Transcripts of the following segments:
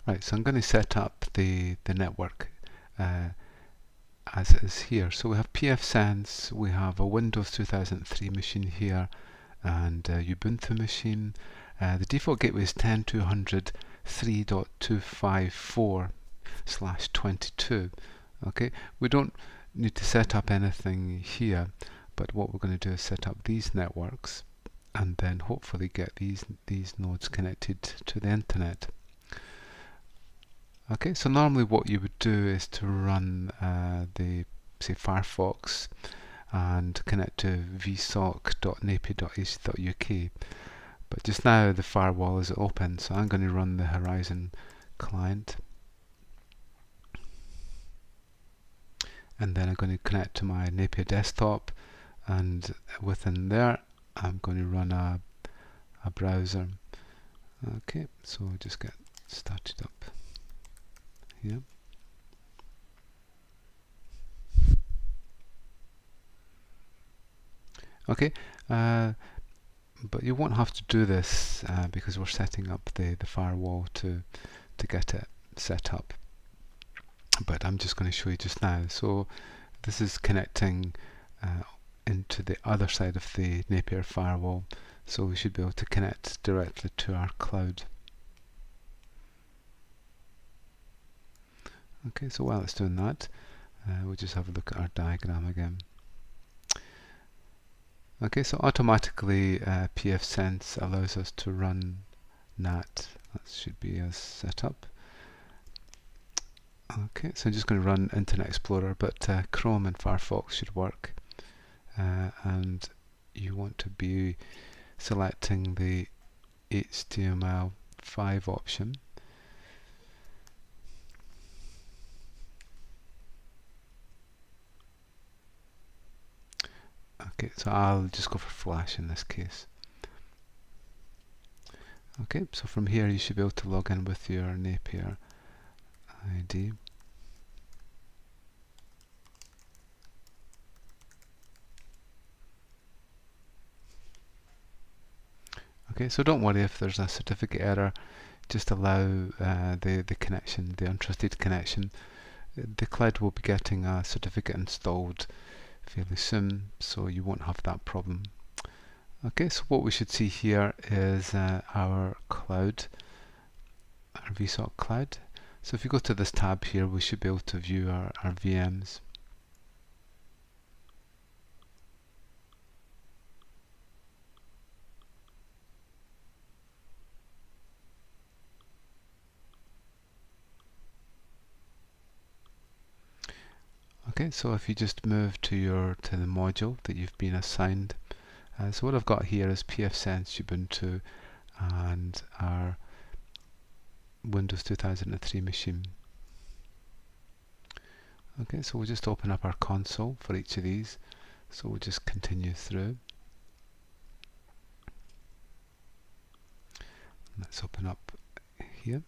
Right, so I'm going to set up the network as it is here. So we have pfSense, we have a Windows 2003 machine here, and a Ubuntu machine. The default gateway is 10.203.254/22. Okay, we don't need to set up anything here, but what we're going to do is set up these networks, and then hopefully get these nodes connected to the internet. Okay, so normally what you would do is to run the, say, Firefox and connect to vsoc.napi.ac.uk. But just now the firewall is open, so I'm going to run the Horizon client. And then I'm going to connect to my Napier desktop, and within there I'm going to run a browser. Okay, so we'll just get started up here. Okay, but you won't have to do this because we're setting up the firewall to get it set up. But I'm just going to show you just now. So this is connecting into the other side of the Napier firewall, so we should be able to connect directly to our cloud. Okay, so while it's doing that, we'll just have a look at our diagram again. Okay, so automatically pfSense allows us to run NAT. That should be as set up. Okay, so I'm just going to run Internet Explorer, but Chrome and Firefox should work. And you want to be selecting the HTML5 option. Okay, so I'll just go for Flash in this case. Okay, so from here you should be able to log in with your Napier ID. Okay, so don't worry if there's a certificate error, just allow the connection, the untrusted connection. The cloud will be getting a certificate installed fairly soon, so you won't have that problem. Okay, so what we should see here is our cloud, our vSoC cloud. So if you go to this tab here, we should be able to view our VMs. Okay, so if you just move to the module that you've been assigned, so what I've got here is pfSense, Ubuntu, and our Windows 2003 machine. Okay, so we'll just open up our console for each of these. So we'll just continue through. Let's open up here.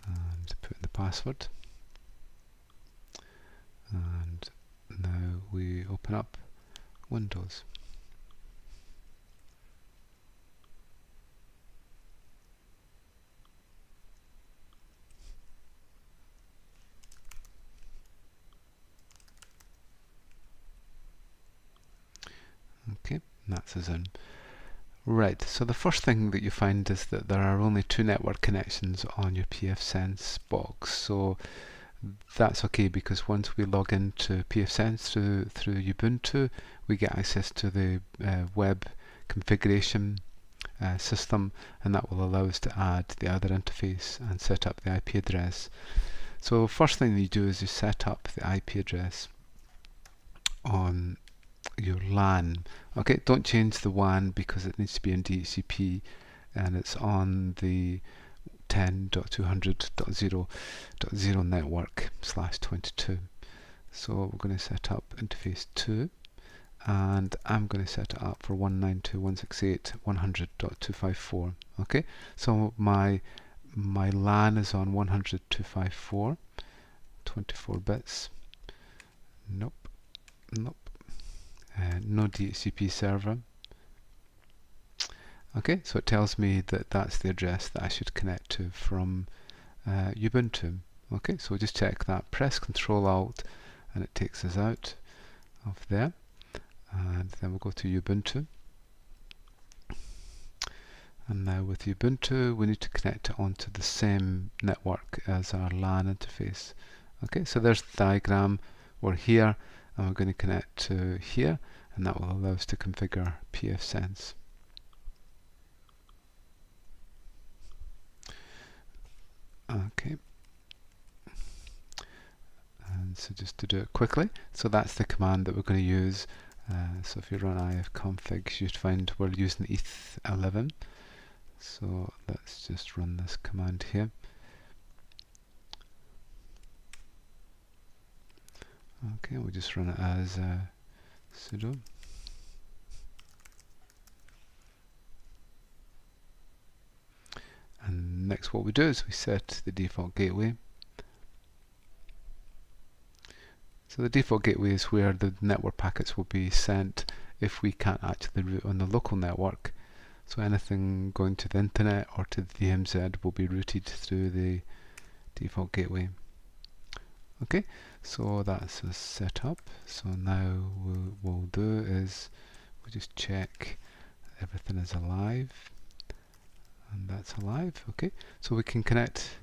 And put in the password. And now we open up Windows. Okay, that's us in. Right, so the first thing that you find is that there are only 2 network connections on your pfSense box. So that's okay, because once we log into pfSense through Ubuntu, we get access to the web configuration system, and that will allow us to add the other interface and set up the IP address. So first thing you do is you set up the IP address on your LAN. Okay, don't change the WAN because it needs to be in DHCP, and it's on the 10.200.0.0 network /22. So we're going to set up interface 2, and I'm going to set it up for 192.168.100.254. Okay, so my LAN is on 100.254, 24 bits. Nope. No DHCP server. Okay, so it tells me that that's the address that I should connect to from Ubuntu. Okay, so we'll just check that. Press Control Alt and it takes us out of there. And then we'll go to Ubuntu. And now with Ubuntu, we need to connect it onto the same network as our LAN interface. Okay, so there's the diagram. We're here, and we're going to connect to here, and that will allow us to configure pfSense. Okay. And so just to do it quickly, so that's the command that we're going to use. So if you run ifconfig, you'd find we're using ETH11. So let's just run this command here. Okay, we'll just run it as sudo. And next what we do is we set the default gateway. So the default gateway is where the network packets will be sent if we can't actually route on the local network. So anything going to the internet or to the DMZ will be routed through the default gateway. Okay, so that's us set up. So now what we'll do is we'll just check everything is alive. And that's alive. Okay, so we can connect,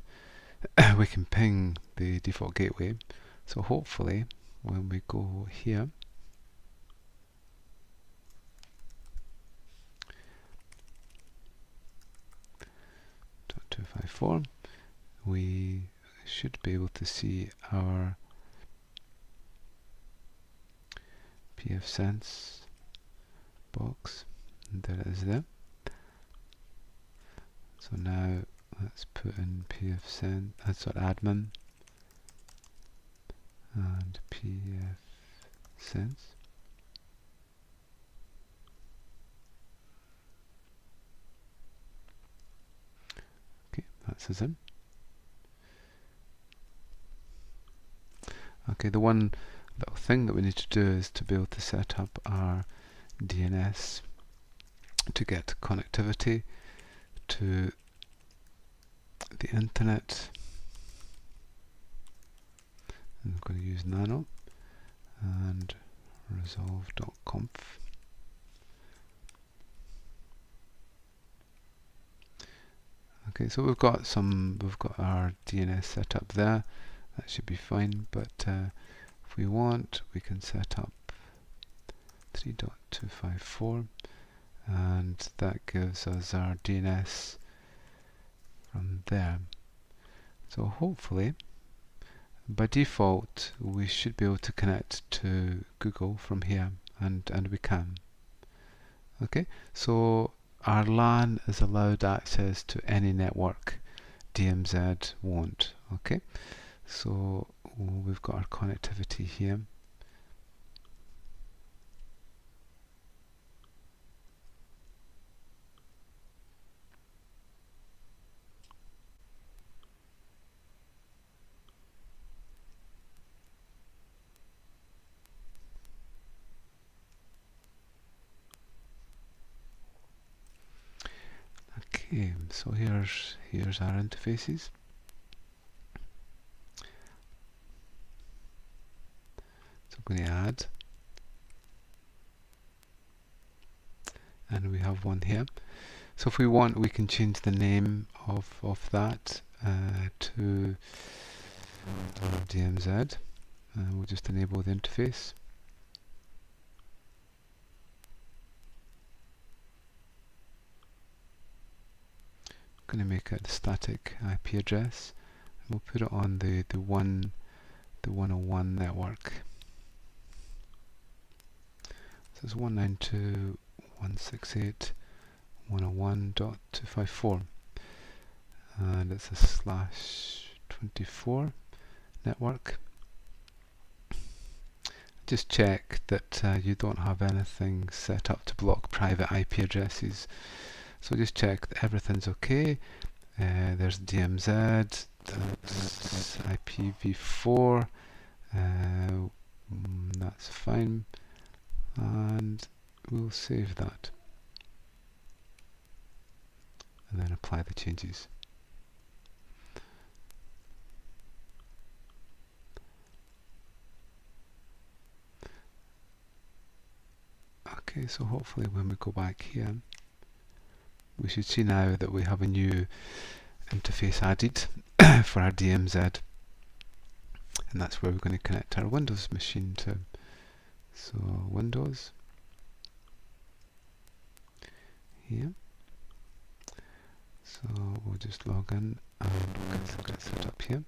we can ping the default gateway. So hopefully when we go here, .254, we should be able to see our pfSense box, and there it is there. So now let's put in pfSense, that's our admin, and pfSense. Okay, that's us in. Okay, the one little thing that we need to do is to be able to set up our DNS to get connectivity to the internet. And I'm going to use nano and resolve.conf. Okay, so we've got our DNS set up there. That should be fine, but if we want, we can set up 3.254, and that gives us our DNS from there. So hopefully, by default, we should be able to connect to Google from here, and we can. Okay, so our LAN is allowed access to any network, DMZ won't. Okay, so we've got our connectivity here. Okay, so here's our interfaces. So I'm going to add, and we have one here. So if we want, we can change the name of that to DMZ, and we'll just enable the interface. I'm going to make it a static IP address. We'll put it on the 101 network. So it's 192.168.101.254, and it's a /24 network. Just check that you don't have anything set up to block private IP addresses. So just check that everything's okay. There's DMZ, that's IPv4, that's fine, and we'll save that. apply the changes. Okay, so hopefully when we go back here, we should see now that we have a new interface added for our DMZ, and that's where we're going to connect our Windows machine to. So Windows here. So we'll just log in and we'll get set up here.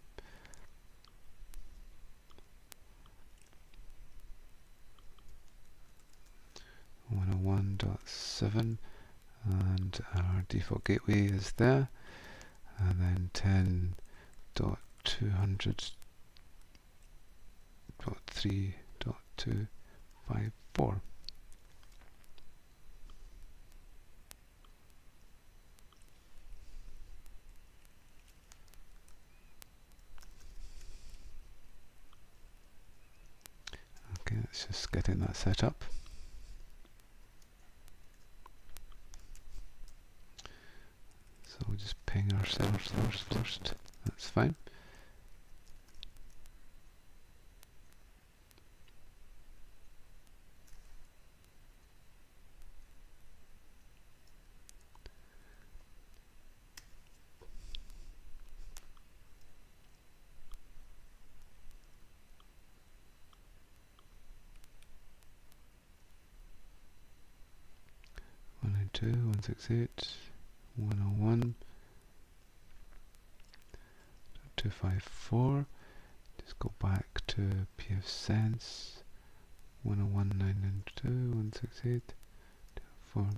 .101.7, and our default gateway is there, and then 10.200.3.254. Okay, it's just getting that set up. So we'll just ping our servers first. That's fine. One nine two 192.168.101.254. Just go back to pfSense 101.992.168.4.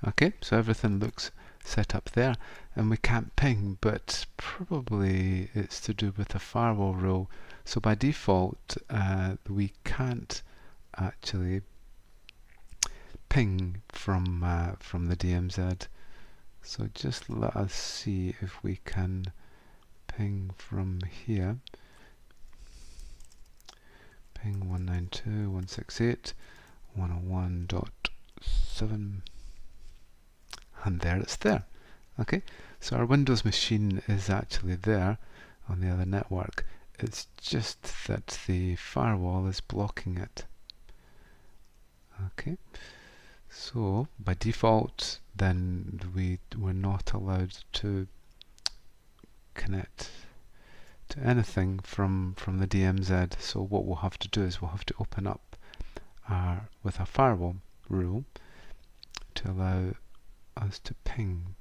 Okay, so everything looks set up there, and we can't ping, but probably it's to do with the firewall rule. So by default, we can't actually ping from the DMZ. So just let us see if we can ping from here. Ping 192.168.101.7, and there it's there. Okay, so our Windows machine is actually there on the other network. It's just that the firewall is blocking it. Okay, so by default then we're not allowed to connect to anything from the DMZ. So what we'll have to do is we'll have to open up with our firewall rule to allow us to ping.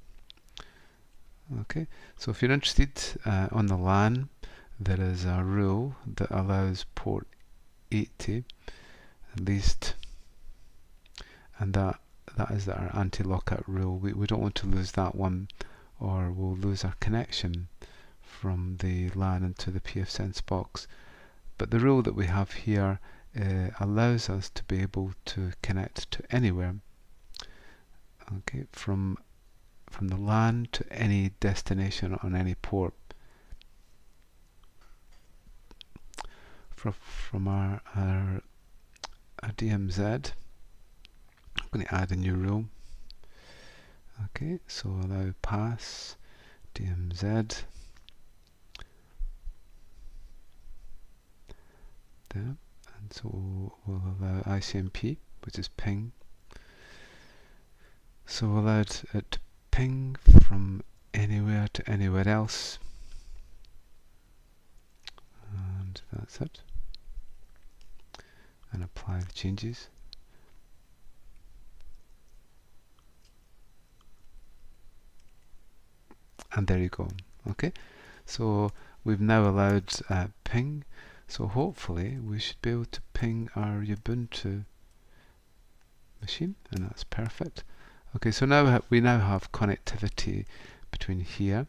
Okay, so if you're interested on the LAN, there is a rule that allows port 80 at least, and that is our anti-lockout rule. We don't want to lose that one, or we'll lose our connection from the LAN into the pfSense box. But the rule that we have here allows us to be able to connect to anywhere. Okay, from the LAN to any destination on any port. From our DMZ, I'm going to add a new rule. Okay, so allow pass DMZ there, and so we'll allow ICMP, which is ping. So we'll allow it to ping from anywhere to anywhere else, and that's it. And apply the changes. And there you go. Okay, so we've now allowed ping. So hopefully we should be able to ping our Ubuntu machine, and that's perfect. Okay, so now we have connectivity between here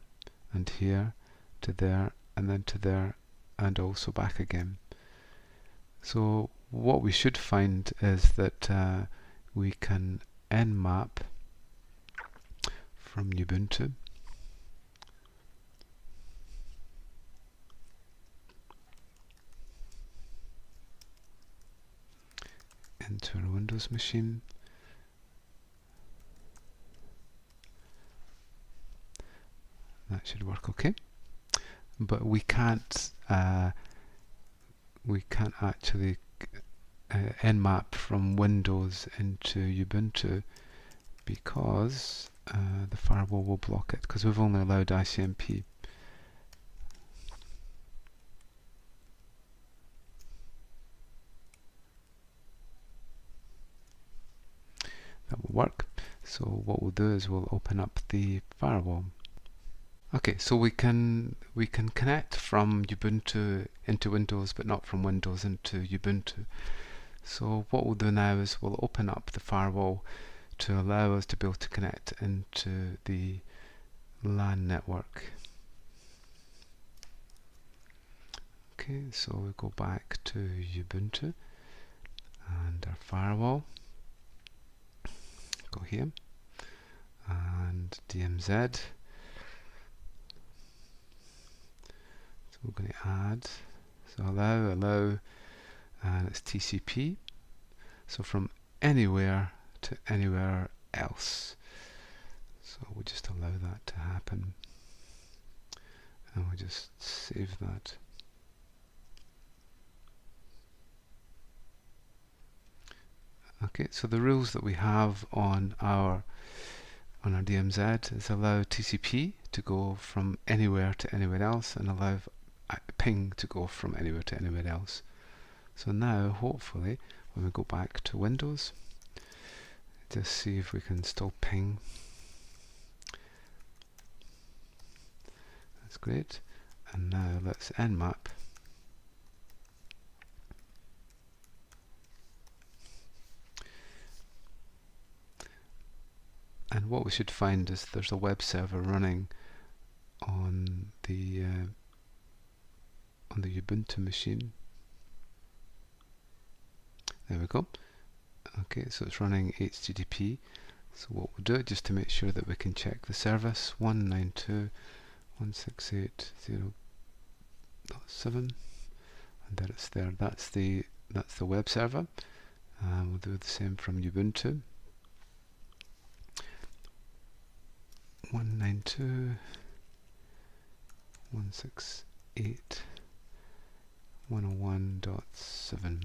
and here to there, and then to there, and also back again. So what we should find is that we can nmap from Ubuntu into our Windows machine. That should work okay. But we can't actually nmap from Windows into Ubuntu because the firewall will block it, because we've only allowed ICMP. That will work. So what we'll do is we'll open up the firewall. Okay, so we can connect from Ubuntu into Windows, but not from Windows into Ubuntu. So what we'll do now is we'll open up the firewall to allow us to be able to connect into the LAN network. Okay, so we go back to Ubuntu and our firewall. Go here and DMZ. So we're going to add, so allow, and it's TCP. So from anywhere to anywhere else. So we'll just allow that to happen. And we'll just save that. Okay, so the rules that we have on our DMZ is allow TCP to go from anywhere to anywhere else, and allow ping to go from anywhere to anywhere else. So now, hopefully, when we go back to Windows, just see if we can still ping. That's great. And now let's nmap. And what we should find is there's a web server running on the Ubuntu machine. There we go. Okay, so it's running HTTP. So what we'll do, just to make sure that we can check the service, 192.168.0.7, and there it's there. That's the web server. We'll do the same from Ubuntu. 192.168.101.7,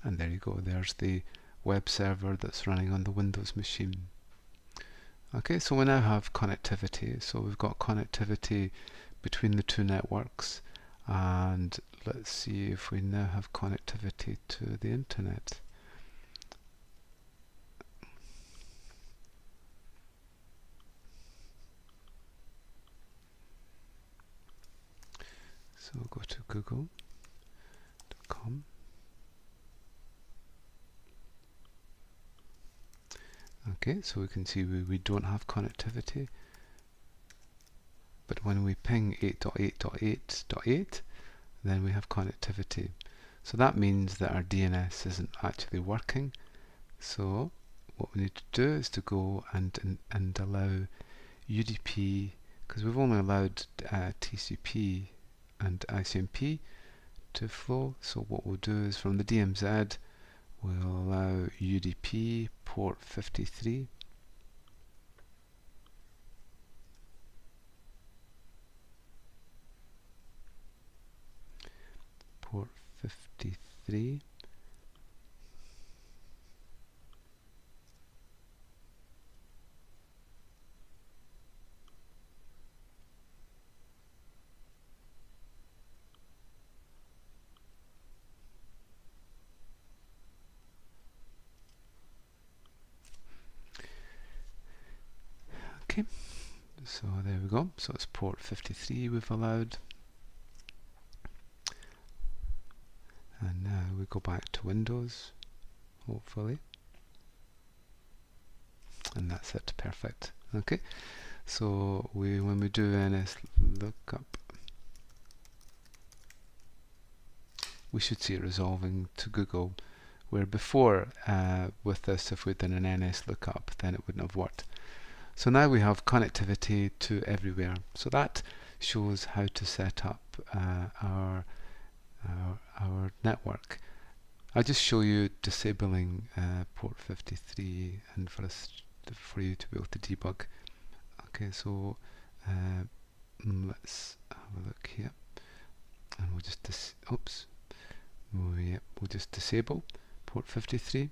and there you go, there's the web server that's running on the Windows machine. Okay, so we now have connectivity. So we've got connectivity between the two networks, and let's see if we now have connectivity to the internet. So we'll go to google.com. Okay, so we can see we don't have connectivity, but when we ping 8.8.8.8, then we have connectivity. So that means that our DNS isn't actually working. So what we need to do is to go and allow UDP, because we've only allowed TCP and ICMP to flow. So what we'll do is from the DMZ we'll allow UDP port 53. Port 53. Okay, so there we go. So it's port 53 we've allowed. And now we go back to Windows, hopefully. And that's it, perfect. Okay, so when we do NS lookup, we should see it resolving to Google, where before with this, if we'd done an NS lookup, then it wouldn't have worked. So now we have connectivity to everywhere. So that shows how to set up our network. I'll just show you disabling port 53 and for you to be able to debug. Okay, so let's have a look here, and we'll just we'll just disable port 53.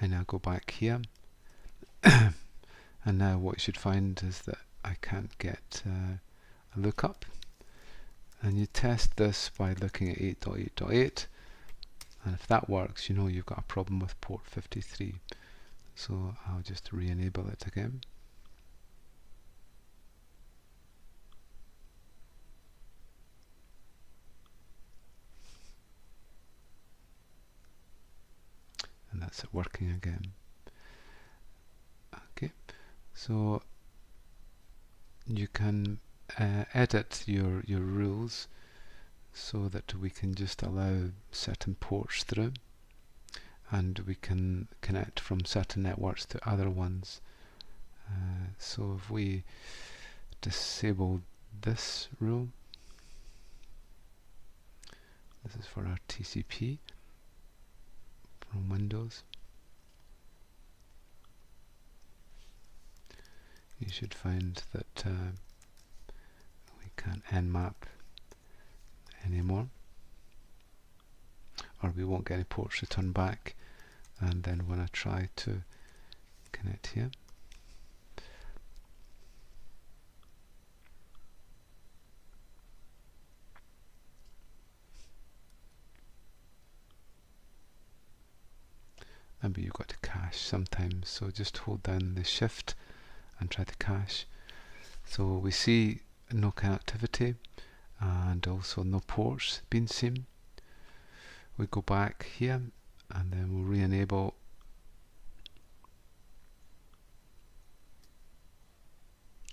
And now go back here, and now what you should find is that I can't get a lookup. And you test this by looking at 8.8.8, and if that works, you know you've got a problem with port 53. So I'll just re-enable it again. And that's it working again. Okay, so you can edit your rules so that we can just allow certain ports through, and we can connect from certain networks to other ones. So if we disable this rule, this is for our TCP from Windows, you should find that we can't nmap anymore, or we won't get any ports returned back. And then when I try to connect here, maybe you've got to cache sometimes, so just hold down the shift and try to cache. So we see no connectivity and also no ports being seen. We go back here and then we'll re-enable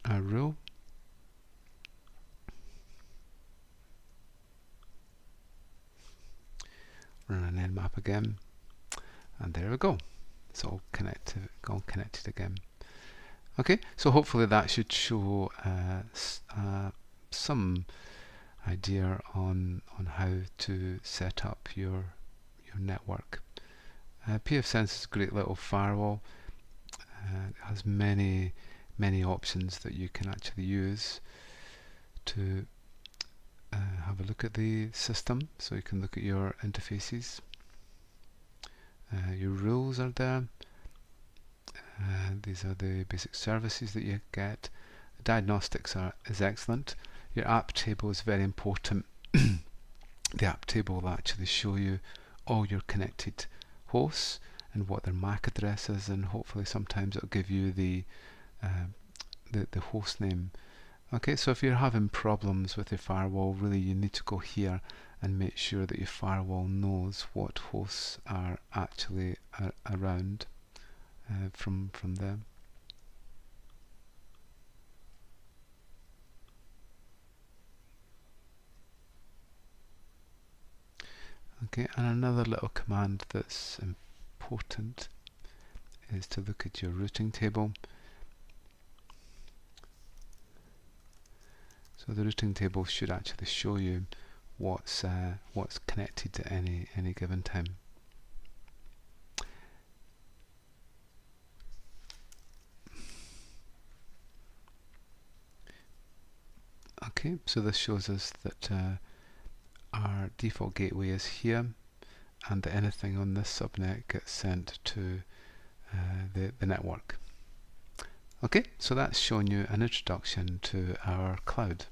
our rule. Run an nmap again, and there we go. It's all connected again. Okay, so hopefully that should show some idea on how to set up your network. pfSense is a great little firewall. It has many options that you can actually use to have a look at the system. So you can look at your interfaces. Your rules are there. These are the basic services that you get. Diagnostics is excellent. Your app table is very important. The app table will actually show you all your connected hosts and what their MAC address is, and hopefully sometimes it'll give you the host name. Okay, so if you're having problems with your firewall, really you need to go here and make sure that your firewall knows what hosts are actually around from there. Okay, and another little command that's important is to look at your routing table. So the routing table should actually show you what's connected at any given time. Okay, so this shows us that our default gateway is here, and that anything on this subnet gets sent to the network. Okay, so that's shown you an introduction to our cloud.